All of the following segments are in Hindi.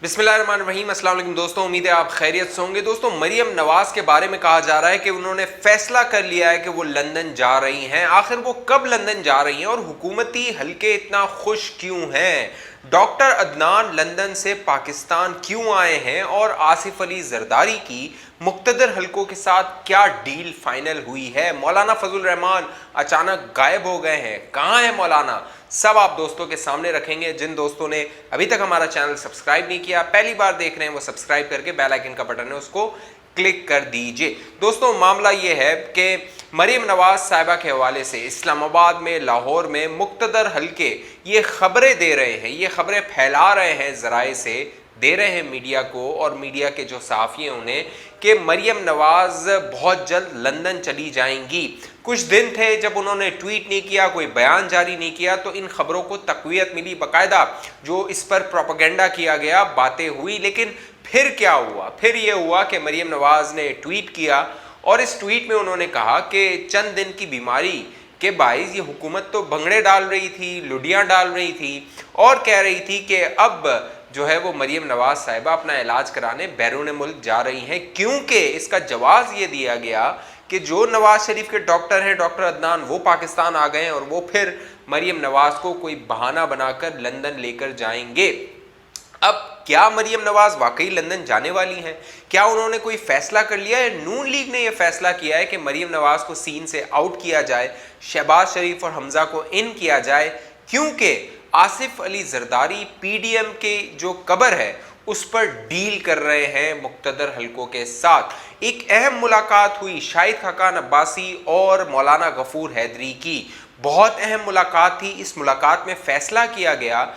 बिस्मिल्लाहिर्रहमानिर्रहीम। अस्सलाम वालेकुम दोस्तों, उम्मीद है आप खैरियत से होंगे। दोस्तों, मरियम नवाज के बारे में कहा जा रहा है कि उन्होंने फैसला कर लिया है कि वो लंदन जा रही हैं। आखिर वो कब लंदन जा रही हैं और हुकूमती हलके इतना खुश क्यों हैं? डॉक्टर अदनान लंदन से पाकिस्तान क्यों आए हैं? और आसिफ अली जरदारी की मुक्तदर हलकों के साथ क्या डील फाइनल हुई है? मौलाना फजल रहमान अचानक गायब हो गए हैं, कहाँ है मौलाना? सब आप दोस्तों के सामने रखेंगे। जिन दोस्तों ने अभी तक हमारा चैनल सब्सक्राइब नहीं किया, पहली बार देख रहे हैं, वो सब्सक्राइब करके बेल आइकन का बटन है उसको क्लिक कर दीजिए। दोस्तों, मामला ये है कि मरियम नवाज साहिबा के हवाले से इस्लामाबाद में, लाहौर में मुक्तदर हलके ये खबरें दे रहे हैं, ये खबरें फैला रहे हैं, जराए से दे रहे हैं मीडिया को, और मीडिया के जो सहाफ़ी हैं उन्हें, कि मरियम नवाज बहुत जल्द लंदन चली जाएंगी। कुछ दिन थे जब उन्होंने ट्वीट नहीं किया, कोई बयान जारी नहीं किया, तो इन खबरों को तक़वियत मिली, बाकायदा जो इस पर प्रोपेगेंडा किया गया, बातें हुई। लेकिन फिर क्या हुआ? फिर ये हुआ कि मरियम नवाज ने ट्वीट किया और इस ट्वीट में उन्होंने कहा कि चंद दिन की बीमारी के बाइस ये हुकूमत तो भंगड़े डाल रही थी, लुडियाँ डाल रही थी, और कह रही थी कि अब जो है वो मरियम नवाज साहिबा अपना इलाज कराने बैरून मुल्क जा रही हैं, क्योंकि इसका जवाब ये दिया गया कि जो नवाज शरीफ के डॉक्टर हैं, डॉक्टर अदनान, वो पाकिस्तान आ गए हैं और वो फिर मरियम नवाज को कोई बहाना बनाकर लंदन लेकर जाएंगे। अब क्या मरियम नवाज वाकई लंदन जाने वाली हैं? क्या उन्होंने कोई फैसला कर लिया है? नून लीग ने यह फैसला किया है कि मरियम नवाज को सीन से आउट किया जाए, शहबाज शरीफ और हमजा को इन किया जाए, क्योंकि आसिफ अली जरदारी पीडीएम के जो कबर है उस पर डील कर रहे हैं मुक्तदर हलकों के साथ। एक अहम मुलाकात हुई शाहिद खाकान अब्बासी और मौलाना गफूर हैदरी की, बहुत अहम मुलाकात थी। इस मुलाकात में फैसला किया गया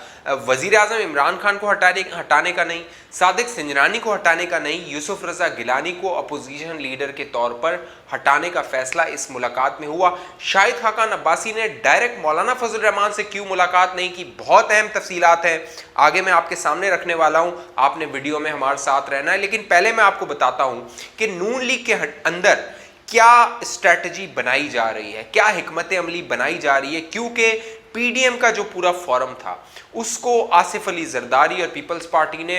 वजीर आज़म इमरान खान को हटाने का नहीं, सादिक सिंजरानी को हटाने का नहीं, यूसुफ रजा गिलानी को अपोजिशन लीडर के तौर पर हटाने का फैसला इस मुलाकात में हुआ। शाहिद खाकान अब्बासी ने डायरेक्ट मौलाना फजल रहमान से क्यों मुलाकात नहीं की, बहुत अहम तफसीलात हैं, आगे मैं आपके सामने रखने वाला हूं, आपने वीडियो में हमारे साथ रहना है। लेकिन पहले मैं आपको बताता हूं कि नून लीग के अंदर क्या स्ट्रैटेजी बनाई जा रही है, क्या हिकमत अमली बनाई जा रही है, क्योंकि पीडीएम का जो पूरा फोरम था उसको आसिफ अली जरदारी और पीपल्स पार्टी ने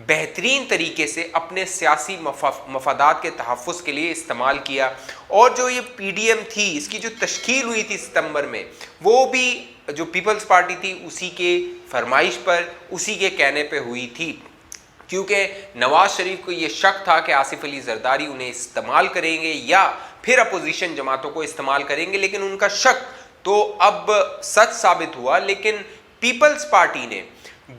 बेहतरीन तरीके से अपने सियासी मफादात के तहफ़्फ़ुज़ के लिए इस्तेमाल किया। और जो ये पीडीएम थी, इसकी जो तश्कील हुई थी सितंबर में, वो भी जो पीपल्स पार्टी थी उसी के फरमाइश पर, उसी के कहने पे हुई थी, क्योंकि नवाज शरीफ को ये शक था कि आसिफ अली जरदारी उन्हें इस्तेमाल करेंगे या फिर अपोजिशन जमातों को इस्तेमाल करेंगे। लेकिन उनका शक तो अब सच साबित हुआ। लेकिन पीपल्स पार्टी ने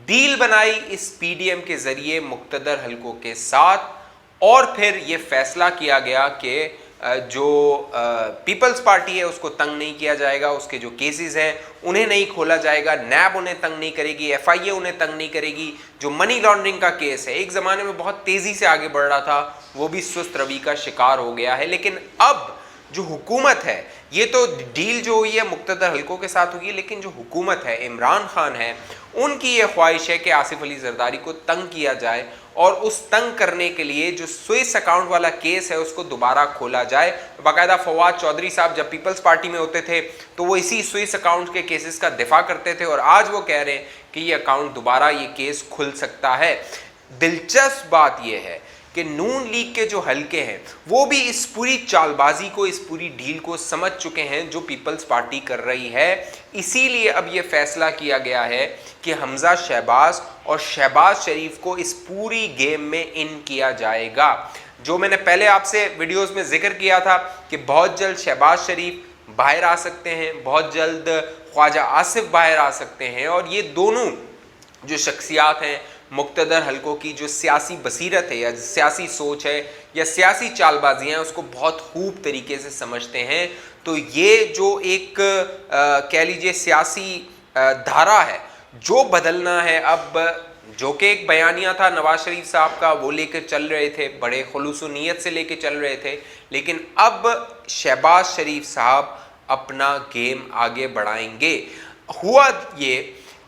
डील बनाई इस पीडीएम के जरिए मुक्तदर हलकों के साथ, और फिर ये फैसला किया गया कि जो पीपल्स पार्टी है उसको तंग नहीं किया जाएगा, उसके जो केसेस हैं उन्हें नहीं खोला जाएगा, नैब उन्हें तंग नहीं करेगी, एफआईए उन्हें तंग नहीं करेगी। जो मनी लॉन्ड्रिंग का केस है, एक ज़माने में बहुत तेज़ी से आगे बढ़ रहा था, वो भी सुस्त रवि का शिकार हो गया है। लेकिन अब जो हुकूमत है, ये तो डील जो हुई है मुक्तदर हलकों के साथ हुई है, लेकिन जो हुकूमत है, इमरान खान है, उनकी ये ख्वाहिश है कि आसिफ अली जरदारी को तंग किया जाए, और उस तंग करने के लिए जो स्विस अकाउंट वाला केस है उसको दोबारा खोला जाए। बाकायदा फवाद चौधरी साहब जब पीपल्स पार्टी में होते थे तो वो इसी स्विस अकाउंट के केसेस का दिफा करते थे, और आज वो कह रहे हैं कि ये अकाउंट दोबारा, ये केस खुल सकता है। दिलचस्प बात यह है कि नून लीग के जो हलके हैं वो भी इस पूरी चालबाजी को, इस पूरी डील को समझ चुके हैं जो पीपल्स पार्टी कर रही है। इसीलिए अब ये फैसला किया गया है कि हमजा शहबाज और शहबाज शरीफ को इस पूरी गेम में इन किया जाएगा। जो मैंने पहले आपसे वीडियोस में जिक्र किया था कि बहुत जल्द शहबाज शरीफ बाहर आ सकते हैं, बहुत जल्द ख्वाजा आसिफ बाहर आ सकते हैं, और ये दोनों जो शख्सियात हैं मुक्तदर हलकों की जो सियासी बसीरत है या सियासी सोच है या सियासी चालबाजियाँ उसको बहुत खूब तरीके से समझते हैं। तो ये जो एक कह लीजिए सियासी धारा है जो बदलना है, अब जो कि एक बयानिया था नवाज शरीफ साहब का, वो लेकर चल रहे थे, बड़े खुलूस नीयत से लेकर चल रहे थे, लेकिन अब शहबाज शरीफ साहब अपना गेम आगे बढ़ाएंगे। हुआ ये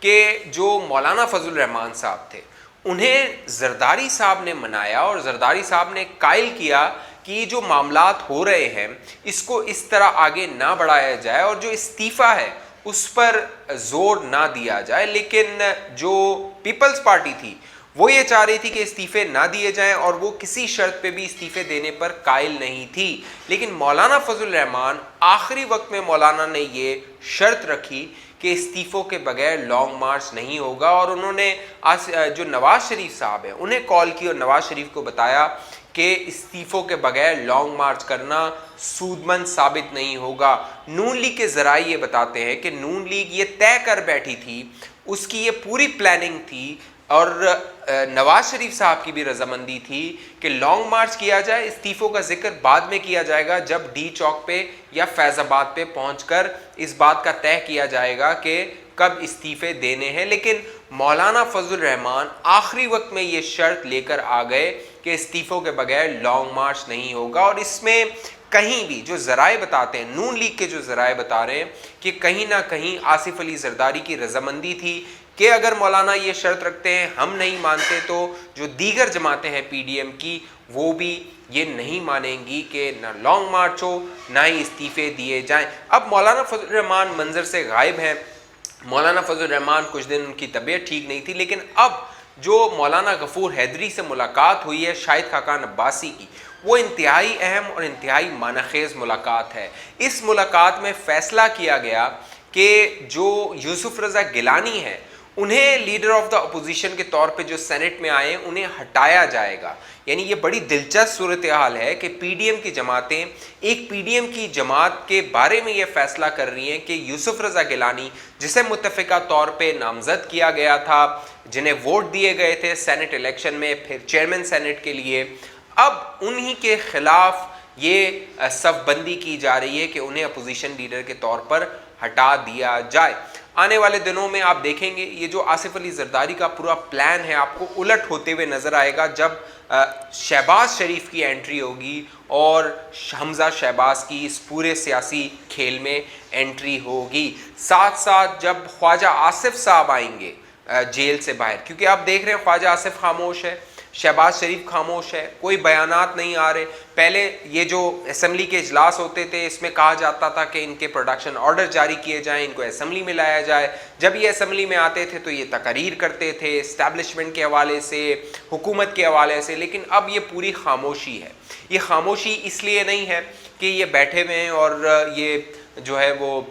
कि जो मौलाना फजल रहमान साहब थे उन्हें जरदारी साहब ने मनाया, और जरदारी साहब ने कायल किया कि जो मामलात हो रहे हैं इसको इस तरह आगे ना बढ़ाया जाए, और जो इस्तीफ़ा है उस पर जोर ना दिया जाए। लेकिन जो पीपल्स पार्टी थी वो ये चाह रही थी कि इस्तीफे ना दिए जाएं और वो किसी शर्त पे भी इस्तीफे देने पर कायल नहीं थी। लेकिन मौलाना फजल रहमान आखिरी वक्त में मौलाना ने ये शर्त रखी कि इस्तीफ़ों के बगैर लॉन्ग मार्च नहीं होगा, और उन्होंने जो नवाज शरीफ साहब हैं उन्हें कॉल की और नवाज शरीफ को बताया कि इस्तीफ़ों के बगैर लॉन्ग मार्च करना सूदमंद साबित नहीं होगा। नून लीग के ज़राए ये बताते हैं कि नून लीग ये तय कर बैठी थी, उसकी ये पूरी प्लानिंग थी और नवाज शरीफ साहब की भी रजामंदी थी कि लॉन्ग मार्च किया जाए, इस्तीफ़ों का जिक्र बाद में किया जाएगा जब डी चौक पे या फैज़ाबाद पे पहुंचकर इस बात का तय किया जाएगा कि कब इस्तीफ़े देने हैं। लेकिन मौलाना फजल रहमान आखिरी वक्त में ये शर्त लेकर आ गए कि इस्तीफ़ों के बगैर लॉन्ग मार्च नहीं होगा। और इसमें कहीं भी जो ज़राए बताते हैं, नून लीग के जो ज़राए बता रहे हैं कि कहीं ना कहीं आसिफ अली जरदारी की रजामंदी थी कि अगर मौलाना ये शर्त रखते हैं हम नहीं मानते, तो जो दीगर जमातें हैं पीडीएम की वो भी ये नहीं मानेंगी कि ना लॉन्ग मार्च हो ना ही इस्तीफ़े दिए जाएं। अब मौलाना फजल रहमान मंजर से गायब हैं। मौलाना फजल रहमान कुछ दिन उनकी तबीयत ठीक नहीं थी, लेकिन अब जो मौलाना गफूर हैदरी से मुलाकात हुई है शाहिद खाकान अब्बासी की, वो इंतहाई अहम और इंतहाई मानाखेज मुलाकात है। इस मुलाकात में फ़ैसला किया गया कि जो यूसुफ रज़ा गिलानी है उन्हें लीडर ऑफ द अपोजिशन के तौर पे जो सेनेट में आए उन्हें हटाया जाएगा। यानी ये बड़ी दिलचस्प सूरत हाल है कि पीडीएम की जमातें एक पीडीएम की जमात के बारे में ये फैसला कर रही हैं कि यूसुफ रज़ा गिलानी, जिसे मुत्तफ़िका तौर पे नामज़द किया गया था, जिन्हें वोट दिए गए थे सेनेट इलेक्शन में, फिर चेयरमैन सेनेट के लिए, अब उन्हीं के ख़िलाफ़ ये सफ़बंदी की जा रही है कि उन्हें अपोजिशन लीडर के तौर पर हटा दिया जाए। आने वाले दिनों में आप देखेंगे ये जो आसिफ अली जरदारी का पूरा प्लान है आपको उलट होते हुए नज़र आएगा जब शहबाज शरीफ की एंट्री होगी और हमजा शहबाज की इस पूरे सियासी खेल में एंट्री होगी। साथ साथ जब ख्वाजा आसिफ साहब आएंगे जेल से बाहर, क्योंकि आप देख रहे हैं ख्वाजा आसिफ खामोश है, शहबाज शरीफ खामोश है, कोई बयानात नहीं आ रहे। पहले ये जो असम्बली के इजलास होते थे इसमें कहा जाता था कि इनके प्रोडक्शन ऑर्डर जारी किए जाएं, इनको असम्बली में लाया जाए। जब ये असम्बली में आते थे तो ये तकरीर करते थे इस्टेब्लिशमेंट के हवाले से, हुकूमत के हवाले से, लेकिन अब ये पूरी खामोशी है। ये खामोशी इसलिए नहीं है कि ये बैठे हुए हैं और ये जो है वो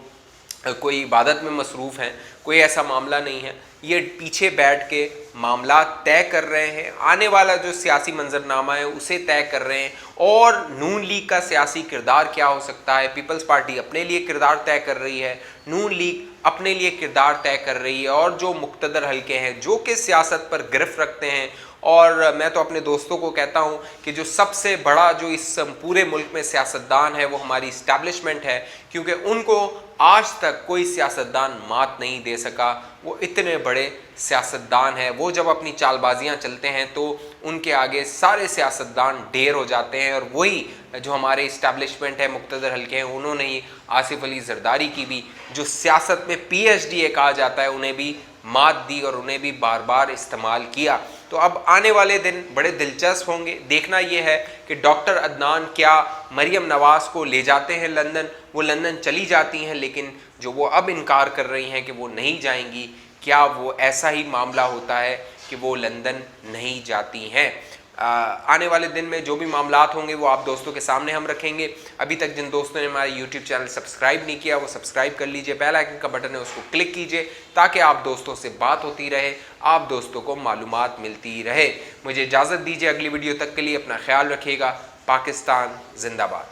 कोई इबादत में मसरूफ़ हैं, कोई ऐसा मामला नहीं है। ये पीछे बैठ के मामला तय कर रहे हैं, आने वाला जो सियासी मंजरनामा है उसे तय कर रहे हैं, और नून लीग का सियासी किरदार क्या हो सकता है। पीपल्स पार्टी अपने लिए किरदार तय कर रही है, नून लीग अपने लिए किरदार तय कर रही है, और जो मुक्तदर हल्के हैं जो कि सियासत पर गिरफ्त रखते हैं। और मैं तो अपने दोस्तों को कहता हूं कि जो सबसे बड़ा जो इस पूरे मुल्क में सियासतदान है वो हमारी इस्टेब्लिशमेंट है, क्योंकि उनको आज तक कोई सियासतदान मात नहीं दे सका। वो इतने बड़े सियासतदान हैं, वो जब अपनी चालबाजियां चलते हैं तो उनके आगे सारे सियासतदान ढेर हो जाते हैं। और वही जो हमारे इस्टेब्लिशमेंट है, मुक्तदर हल्के हैं, उन्होंने ही आसिफ अली जरदारी की भी जो सियासत में PhD कहा जाता है उन्हें भी मात दी और उन्हें भी बार बार इस्तेमाल किया। तो अब आने वाले दिन बड़े दिलचस्प होंगे। देखना यह है कि डॉक्टर अदनान क्या मरियम नवाज़ को ले जाते हैं लंदन, वो लंदन चली जाती हैं, लेकिन जो वो अब इनकार कर रही हैं कि वो नहीं जाएंगी, क्या वो ऐसा ही मामला होता है कि वो लंदन नहीं जाती हैं। आने वाले दिन में जो भी मामलात होंगे वो आप दोस्तों के सामने हम रखेंगे। अभी तक जिन दोस्तों ने हमारे YouTube चैनल सब्सक्राइब नहीं किया वो सब्सक्राइब कर लीजिए, बेल आइकन का बटन है उसको क्लिक कीजिए ताकि आप दोस्तों से बात होती रहे, आप दोस्तों को मालूमात मिलती रहे। मुझे इजाज़त दीजिए, अगली वीडियो तक के लिए अपना ख्याल रखिएगा। पाकिस्तान जिंदाबाद।